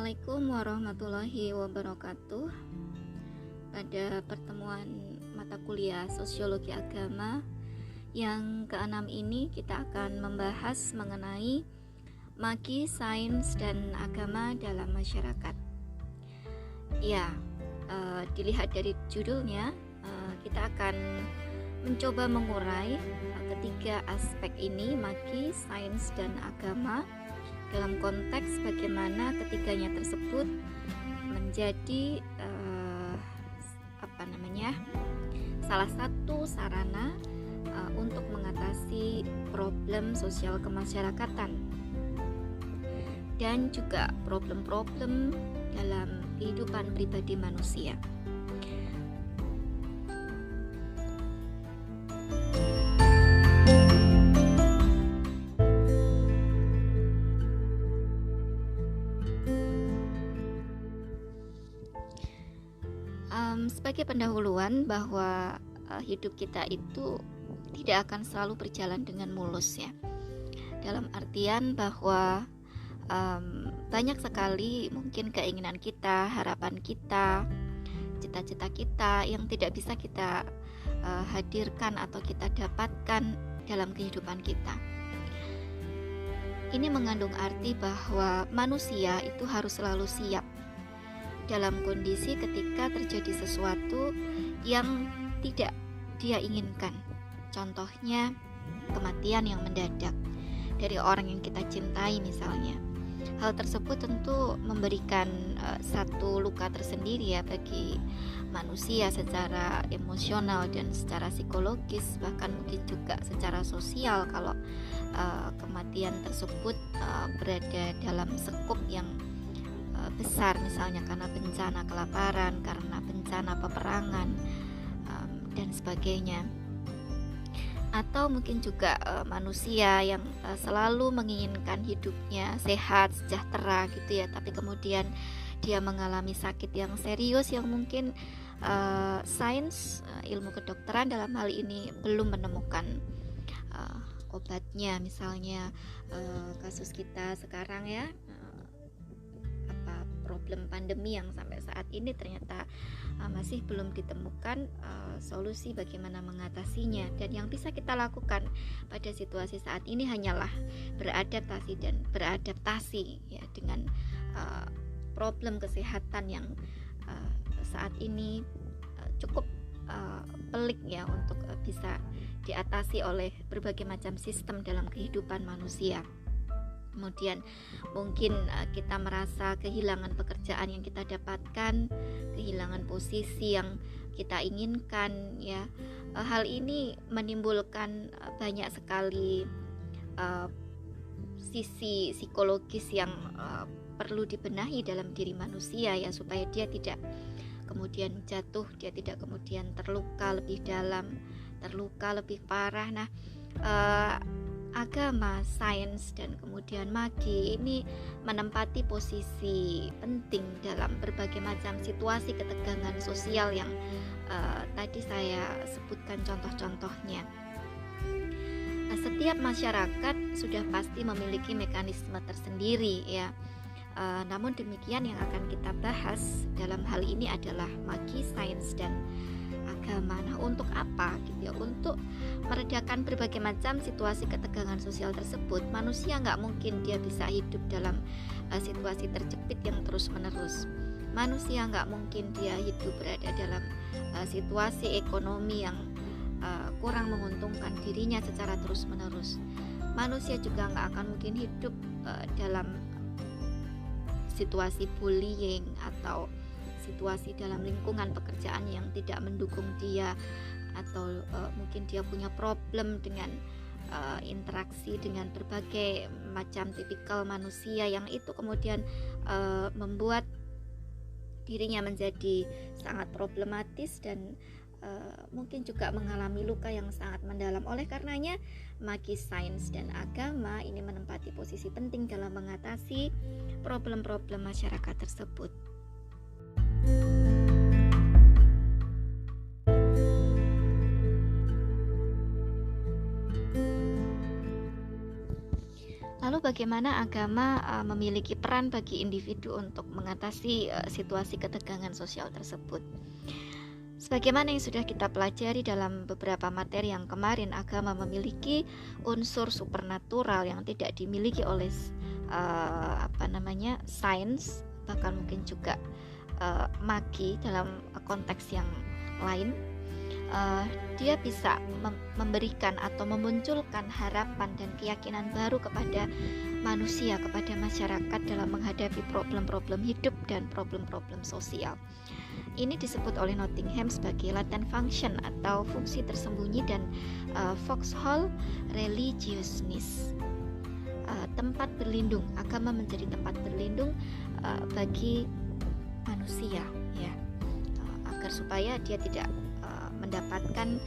Assalamualaikum warahmatullahi wabarakatuh. Pada pertemuan mata kuliah Sosiologi Agama yang ke-6 ini kita akan membahas mengenai magi, sains, dan agama dalam masyarakat. Ya, dilihat dari judulnya, kita akan mencoba mengurai ketiga aspek ini, magi, sains, dan agama, dalam konteks bagaimana ketiganya tersebut menjadi salah satu sarana untuk mengatasi problem sosial kemasyarakatan dan juga problem-problem dalam kehidupan pribadi manusia. Sebagai pendahuluan bahwa hidup kita itu tidak akan selalu berjalan dengan mulus, ya. Dalam artian bahwa banyak sekali mungkin keinginan kita, harapan kita, cita-cita kita yang tidak bisa kita hadirkan atau kita dapatkan dalam kehidupan kita. Ini mengandung arti bahwa manusia itu harus selalu siap dalam kondisi ketika terjadi sesuatu yang tidak dia inginkan. Contohnya kematian yang mendadak dari orang yang kita cintai misalnya. Hal tersebut tentu memberikan satu luka tersendiri ya bagi manusia secara emosional dan secara psikologis, bahkan mungkin juga secara sosial kalau kematian tersebut berada dalam sekup yang besar, misalnya karena bencana kelaparan, karena bencana peperangan, dan sebagainya. Atau mungkin juga manusia yang selalu menginginkan hidupnya sehat, sejahtera gitu ya, tapi kemudian dia mengalami sakit yang serius yang mungkin sains, ilmu kedokteran dalam hal ini belum menemukan obatnya. Misalnya kasus kita sekarang ya, problem pandemi yang sampai saat ini ternyata masih belum ditemukan solusi bagaimana mengatasinya, dan yang bisa kita lakukan pada situasi saat ini hanyalah beradaptasi ya dengan problem kesehatan yang saat ini cukup pelik ya untuk bisa diatasi oleh berbagai macam sistem dalam kehidupan manusia. Kemudian mungkin kita merasa kehilangan pekerjaan yang kita dapatkan, kehilangan posisi yang kita inginkan ya. Hal ini menimbulkan banyak sekali sisi psikologis yang perlu dibenahi dalam diri manusia ya, supaya dia tidak kemudian jatuh, dia tidak kemudian terluka lebih dalam, terluka lebih parah. Nah, agama, sains, dan kemudian magi ini menempati posisi penting dalam berbagai macam situasi ketegangan sosial yang tadi saya sebutkan contoh-contohnya. Nah, setiap masyarakat sudah pasti memiliki mekanisme tersendiri ya. Namun demikian yang akan kita bahas dalam hal ini adalah magi, sains, dan agama. Nah, untuk apa gitu ya? Untuk meredakan berbagai macam situasi ketegangan sosial tersebut. Manusia nggak mungkin dia bisa hidup dalam situasi terjepit yang terus menerus. Manusia nggak mungkin dia hidup berada dalam situasi ekonomi yang kurang menguntungkan dirinya secara terus menerus. Manusia juga nggak akan mungkin hidup dalam situasi bullying atau situasi dalam lingkungan pekerjaan yang tidak mendukung dia, atau mungkin dia punya problem dengan interaksi dengan berbagai macam tipikal manusia yang itu kemudian membuat dirinya menjadi sangat problematis dan mungkin juga mengalami luka yang sangat mendalam. Oleh karenanya magi, sains, dan agama ini menempati posisi penting dalam mengatasi problem-problem masyarakat tersebut. Lalu bagaimana agama memiliki peran bagi individu untuk mengatasi situasi ketegangan sosial tersebut? Sebagaimana yang sudah kita pelajari dalam beberapa materi yang kemarin, agama memiliki unsur supernatural yang tidak dimiliki oleh sains, bahkan mungkin juga magi dalam konteks yang lain. Dia bisa memberikan atau memunculkan harapan dan keyakinan baru kepada manusia, kepada masyarakat dalam menghadapi problem-problem hidup dan problem-problem sosial. Ini disebut oleh Nottingham sebagai latent function atau fungsi tersembunyi, dan foxhole religiousness, tempat berlindung. Agama menjadi tempat berlindung bagi manusia, ya, agar supaya dia tidak mendapatkan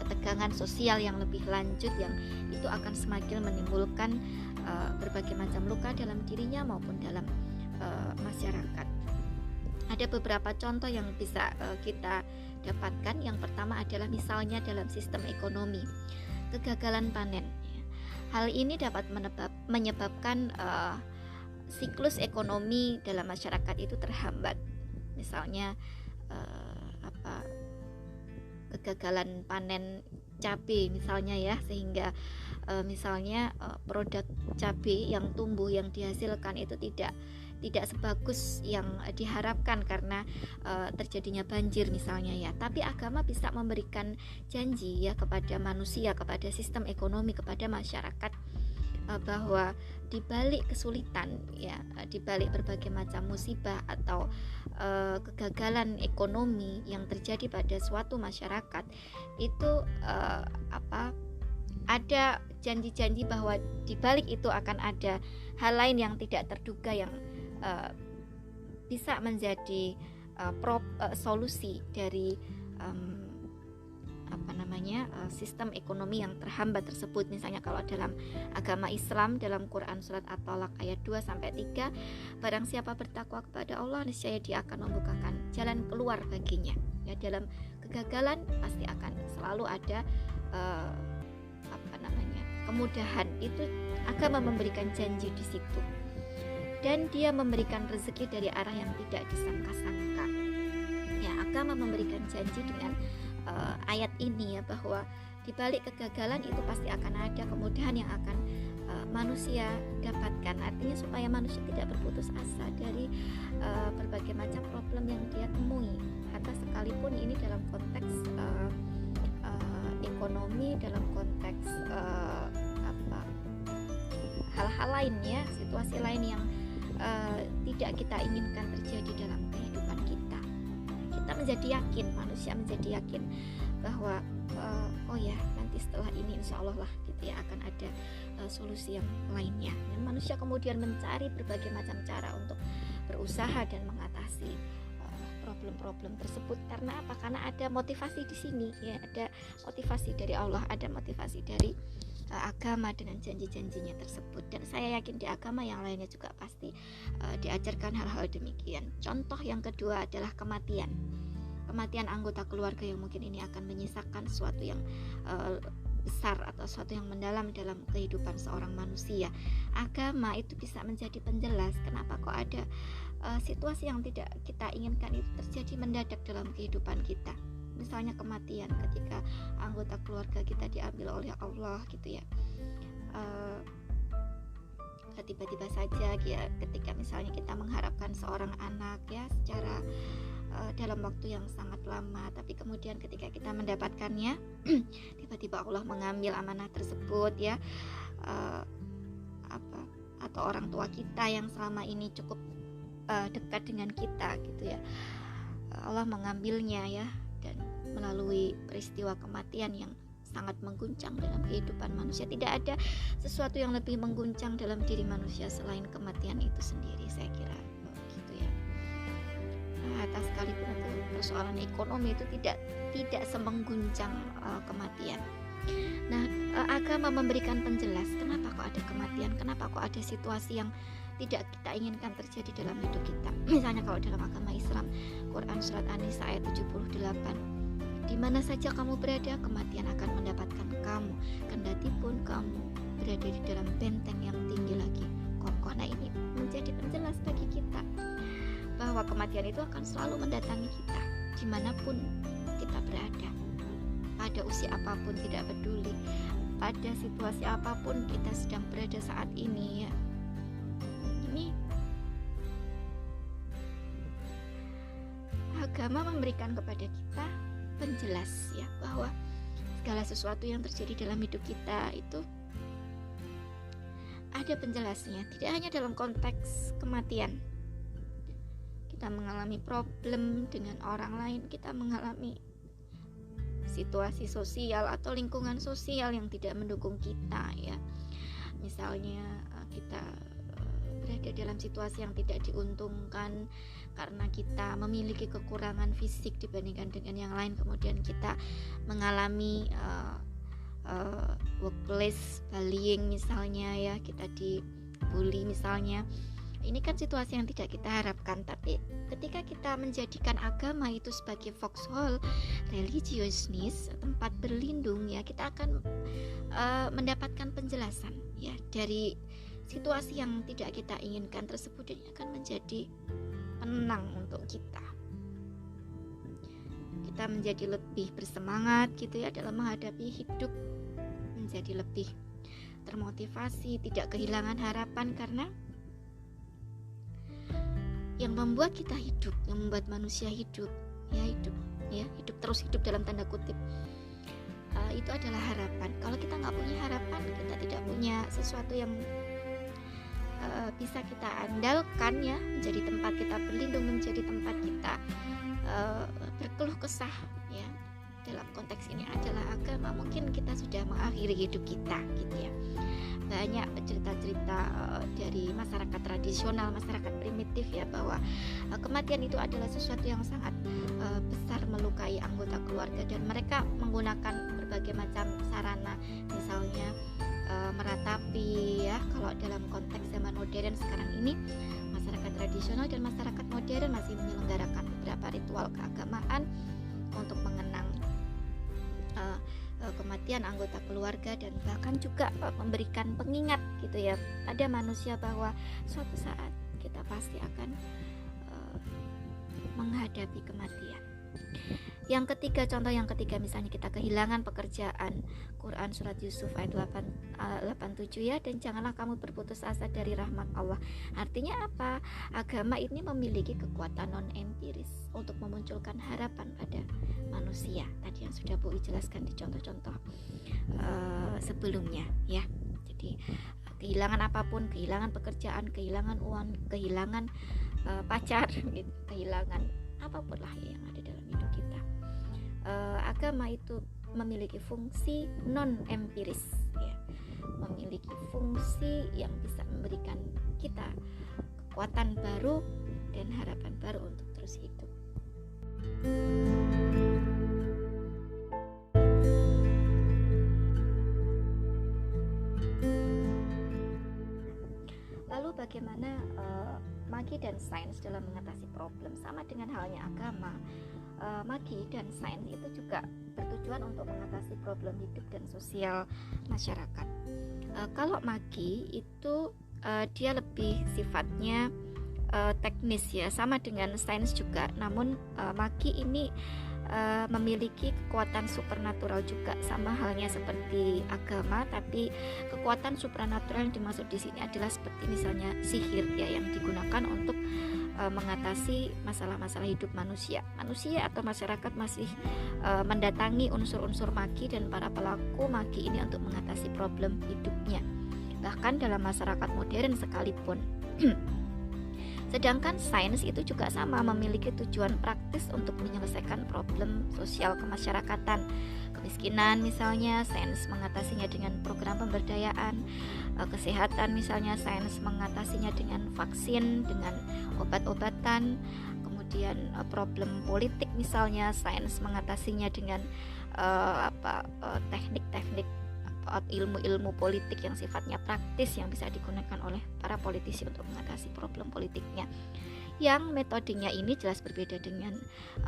ketegangan sosial yang lebih lanjut, yang itu akan semakin menimbulkan berbagai macam luka dalam dirinya maupun dalam masyarakat. Ada beberapa contoh yang bisa kita dapatkan. Yang pertama adalah misalnya dalam sistem ekonomi, kegagalan panen. Hal ini dapat menyebabkan siklus ekonomi dalam masyarakat itu terhambat. Misalnya kegagalan panen cabai misalnya, ya, sehingga misalnya produk cabai yang tumbuh, yang dihasilkan itu tidak sebagus yang diharapkan karena terjadinya banjir misalnya, ya. Tapi agama bisa memberikan janji, ya, kepada manusia, kepada sistem ekonomi, kepada masyarakat, bahwa di balik kesulitan, ya, di balik berbagai macam musibah atau kegagalan ekonomi yang terjadi pada suatu masyarakat itu ada janji-janji bahwa di balik itu akan ada hal lain yang tidak terduga yang bisa menjadi solusi dari sistem ekonomi yang terhambat tersebut. Misalnya kalau dalam agama Islam, dalam Quran surat At-Tolak ayat 2-3, barang siapa bertakwa kepada Allah, niscaya dia akan membukakan jalan keluar baginya. Ya, dalam kegagalan pasti akan selalu ada kemudahan. Itu agama memberikan janji di situ. Dan dia memberikan rezeki dari arah yang tidak disangka-sangka. Ya, agama memberikan janji dengan ayat ini, ya, bahwa di balik kegagalan itu pasti akan ada kemudahan yang akan manusia dapatkan. Artinya supaya manusia tidak berputus asa dari berbagai macam problem yang dia temui, atau sekalipun ini dalam konteks ekonomi, dalam konteks hal-hal lain, ya, situasi lain yang tidak kita inginkan terjadi dalam kehidupan kita. Kita menjadi yakin, manusia menjadi yakin bahwa nanti setelah ini insya Allah lah, gitu ya, akan ada solusi yang lainnya. Dan manusia kemudian mencari berbagai macam cara untuk berusaha dan mengatasi problem-problem tersebut. Karena apa? Karena ada motivasi di sini, ya, ada motivasi dari Allah, ada motivasi dari agama dengan janji-janjinya tersebut. Dan saya yakin di agama yang lainnya juga pasti diajarkan hal-hal demikian. Contoh yang kedua adalah kematian anggota keluarga, yang mungkin ini akan menyisakan sesuatu yang besar atau sesuatu yang mendalam dalam kehidupan seorang manusia. Agama itu bisa menjadi penjelas kenapa kok ada situasi yang tidak kita inginkan itu terjadi mendadak dalam kehidupan kita. Misalnya kematian, ketika anggota keluarga kita diambil oleh Allah, gitu ya. Tiba-tiba saja, ya, ketika misalnya kita mengharapkan seorang anak, ya, secara dalam waktu yang sangat lama, tapi kemudian ketika kita mendapatkannya tiba-tiba Allah mengambil amanah tersebut, ya, atau orang tua kita yang selama ini cukup dekat dengan kita, gitu ya, Allah mengambilnya, ya, dan melalui peristiwa kematian yang sangat mengguncang dalam kehidupan manusia. Tidak ada sesuatu yang lebih mengguncang dalam diri manusia selain kematian itu sendiri, saya kira, gitu ya. Atas sekalipun persoalan ekonomi itu tidak semengguncang kematian. Nah, agama memberikan penjelas kenapa kok ada kematian, kenapa kok ada situasi yang tidak kita inginkan terjadi dalam hidup kita. Misalnya kalau dalam agama Islam, Quran surat An-Nisa ayat 78, di mana saja kamu berada, kematian akan mendapatkan kamu, kendati pun kamu berada di dalam benteng yang tinggi lagi, kokoh. Nah, ini menjadi penjelas bagi kita bahwa kematian itu akan selalu mendatangi kita dimanapun kita berada, pada usia apapun, tidak peduli pada situasi apapun kita sedang berada saat ini ya. Ini agama memberikan kepada kita penjelas ya, bahwa segala sesuatu yang terjadi dalam hidup kita itu ada penjelasnya. Tidak hanya dalam konteks kematian, kita mengalami problem dengan orang lain, kita mengalami situasi sosial atau lingkungan sosial yang tidak mendukung kita ya. Misalnya kita berada dalam situasi yang tidak diuntungkan karena kita memiliki kekurangan fisik dibandingkan dengan yang lain, kemudian kita mengalami workplace bullying misalnya ya, kita dibully misalnya. Ini kan situasi yang tidak kita harapkan, tapi ketika kita menjadikan agama itu sebagai foxhole, religiousness, tempat berlindung ya, kita akan mendapatkan penjelasan ya dari situasi yang tidak kita inginkan tersebut, dan akan menjadi penenang untuk kita. Kita menjadi lebih bersemangat gitu ya dalam menghadapi hidup, menjadi lebih termotivasi, tidak kehilangan harapan, karena yang membuat kita hidup, yang membuat manusia hidup terus hidup dalam tanda kutip, itu adalah harapan. Kalau kita nggak punya harapan, kita tidak punya sesuatu yang bisa kita andalkan ya, menjadi tempat kita berlindung, menjadi tempat kita berkeluh kesah ya. Dalam konteks ini adalah agama, mungkin kita sudah mengakhiri hidup kita gitu ya. Banyak cerita-cerita dari masyarakat tradisional, masyarakat primitif ya, bahwa kematian itu adalah sesuatu yang sangat besar melukai anggota keluarga, dan mereka menggunakan berbagai macam sarana, misalnya meratapi ya. Kalau dalam konteks zaman modern sekarang ini, masyarakat tradisional dan masyarakat modern masih menyelenggarakan beberapa ritual keagamaan untuk mengenang kematian anggota keluarga, dan bahkan juga memberikan pengingat gitu ya pada manusia bahwa suatu saat kita pasti akan menghadapi kematian. Yang ketiga, contoh yang ketiga, misalnya kita kehilangan pekerjaan, Quran surat Yusuf ayat 87 ya, dan janganlah kamu berputus asa dari rahmat Allah. Artinya apa? Agama ini memiliki kekuatan non empiris untuk memunculkan harapan pada manusia, tadi yang sudah Bu jelaskan di contoh-contoh sebelumnya ya. Jadi kehilangan apapun, kehilangan pekerjaan, kehilangan uang, kehilangan pacar gitu, kehilangan apapun lah yang ada dalam hidup kita, agama itu memiliki fungsi non empiris ya, memiliki fungsi yang bisa memberikan kita kekuatan baru dan harapan baru untuk terus hidup. Lalu bagaimana magi dan sains dalam mengatasi problem? Sama dengan halnya agama, magi dan sains itu juga bertujuan untuk mengatasi problem hidup dan sosial masyarakat. Kalau magi itu dia lebih sifatnya teknis ya, sama dengan sains juga, namun magi ini memiliki kekuatan supernatural juga, sama halnya seperti agama, tapi kekuatan supernatural yang dimaksud di sini adalah seperti misalnya sihir ya, yang digunakan untuk mengatasi masalah-masalah hidup manusia atau masyarakat masih mendatangi unsur-unsur magi dan para pelaku magi ini untuk mengatasi problem hidupnya, bahkan dalam masyarakat modern sekalipun. Sedangkan sains itu juga sama, memiliki tujuan praktis untuk menyelesaikan problem sosial kemasyarakatan. Kemiskinan misalnya, sains mengatasinya dengan program pemberdayaan. Kesehatan misalnya, sains mengatasinya dengan vaksin, dengan obat-obatan. Kemudian problem politik misalnya, sains mengatasinya dengan teknik-teknik ilmu-ilmu politik yang sifatnya praktis, yang bisa digunakan oleh para politisi untuk mengatasi problem politiknya. yang metodenya ini jelas berbeda dengan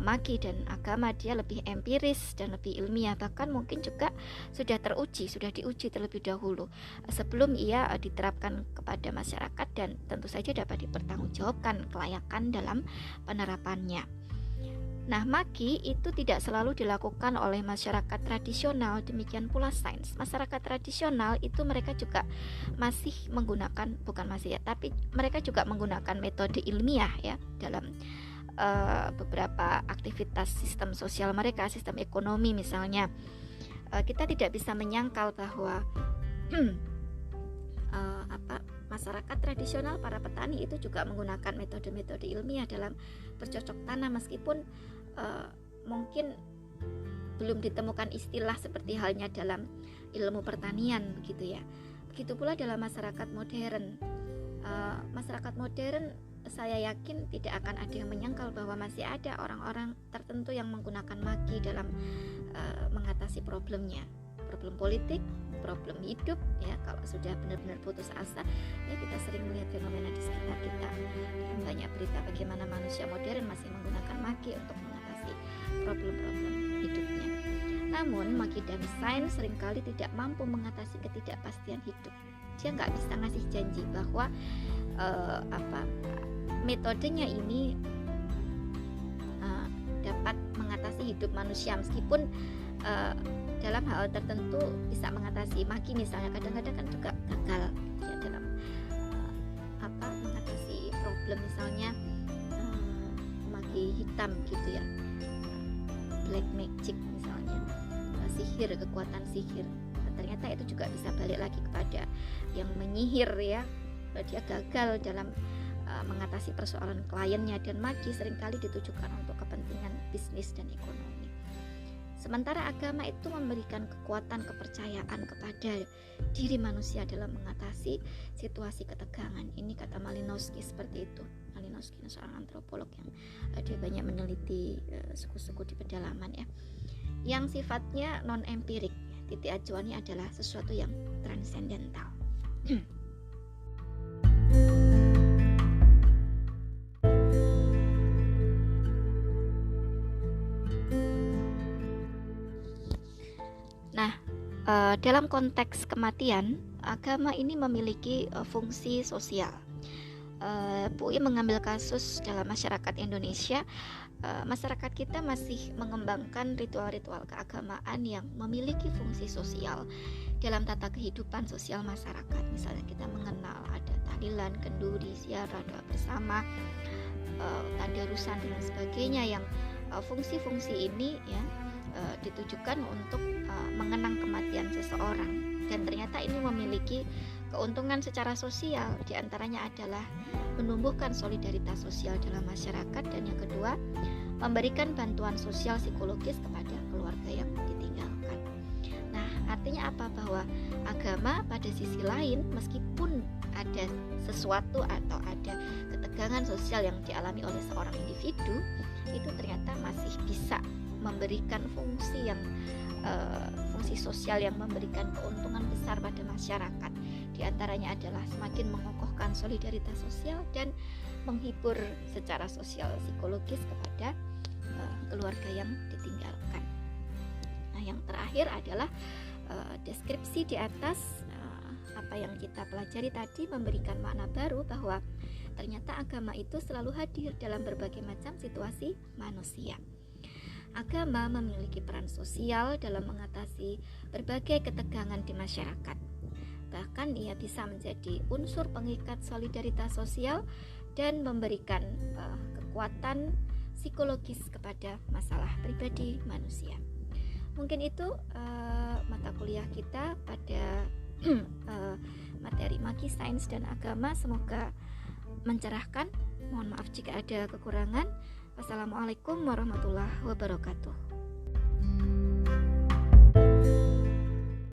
Magi dan agama. Dia lebih empiris dan lebih ilmiah, bahkan mungkin juga sudah diuji terlebih dahulu sebelum ia diterapkan kepada masyarakat, dan tentu saja dapat dipertanggungjawabkan kelayakan dalam penerapannya. Nah, Magi itu tidak selalu dilakukan oleh masyarakat tradisional, demikian pula sains. Masyarakat tradisional itu mereka juga masih menggunakan, tapi mereka juga menggunakan metode ilmiah ya dalam beberapa aktivitas sistem sosial mereka, sistem ekonomi misalnya. Kita tidak bisa menyangkal bahwa masyarakat tradisional, para petani itu juga menggunakan metode-metode ilmiah dalam bercocok tanam, meskipun mungkin belum ditemukan istilah seperti halnya dalam ilmu pertanian begitu ya. Begitu pula dalam masyarakat modern. Masyarakat modern saya yakin tidak akan ada yang menyangkal bahwa masih ada orang-orang tertentu yang menggunakan Magi dalam mengatasi problemnya, problem politik, problem hidup ya. Kalau sudah benar-benar putus asa ya, kita sering melihat fenomena di sekitar kita, banyak berita bagaimana manusia modern masih menggunakan Magi untuk mengatasi problem-problem hidupnya. Namun Magi dan sains seringkali tidak mampu mengatasi ketidakpastian hidup. Dia nggak bisa ngasih janji bahwa metodenya ini dapat mengatasi hidup manusia, meskipun dalam hal tertentu bisa mengatasi. Magi misalnya kadang-kadang kan juga gagal ya dalam mengatasi problem, misalnya Magi hitam gitu ya, black magic misalnya, sihir, kekuatan sihir. Ternyata itu juga bisa balik lagi kepada yang menyihir ya, dia gagal dalam mengatasi persoalan kliennya. Dan Magi seringkali ditujukan untuk kepentingan bisnis dan ekonomi. Sementara agama itu memberikan kekuatan kepercayaan kepada diri manusia dalam mengatasi situasi ketegangan. Ini kata Malinowski seperti itu. Malinowski seorang antropolog yang dia banyak meneliti suku-suku di pedalaman ya, yang sifatnya non empirik. Titik acuannya adalah sesuatu yang transendental. Nah, dalam konteks kematian, agama ini memiliki fungsi sosial. Bu I mengambil kasus dalam masyarakat Indonesia. Masyarakat kita masih mengembangkan ritual-ritual keagamaan yang memiliki fungsi sosial dalam tata kehidupan sosial masyarakat. Misalnya kita mengenal ada tahlilan, kenduri, ziarah, doa bersama, tadarusan dan sebagainya, yang fungsi-fungsi ini ya ditujukan untuk mengenang kematian seseorang. Dan ternyata ini memiliki keuntungan secara sosial. Di antaranya adalah menumbuhkan solidaritas sosial dalam masyarakat, dan yang kedua, memberikan bantuan sosial psikologis kepada keluarga yang ditinggalkan. Nah, artinya apa? Bahwa agama pada sisi lain, meskipun ada sesuatu atau ada ketegangan sosial yang dialami oleh seorang individu, itu ternyata masih bisa memberikan fungsi sosial yang memberikan keuntungan besar pada masyarakat. Di antaranya adalah semakin mengokohkan solidaritas sosial dan menghibur secara sosial psikologis kepada keluarga yang ditinggalkan. Nah, yang terakhir adalah deskripsi di atas apa yang kita pelajari tadi memberikan makna baru bahwa ternyata agama itu selalu hadir dalam berbagai macam situasi manusia. Agama memiliki peran sosial dalam mengatasi berbagai ketegangan di masyarakat. Bahkan ia bisa menjadi unsur pengikat solidaritas sosial dan memberikan kekuatan psikologis kepada masalah pribadi manusia. Mungkin itu mata kuliah kita pada materi Magi, Sains, dan Agama. Semoga mencerahkan. Mohon maaf jika ada kekurangan. Wassalamualaikum warahmatullahi wabarakatuh.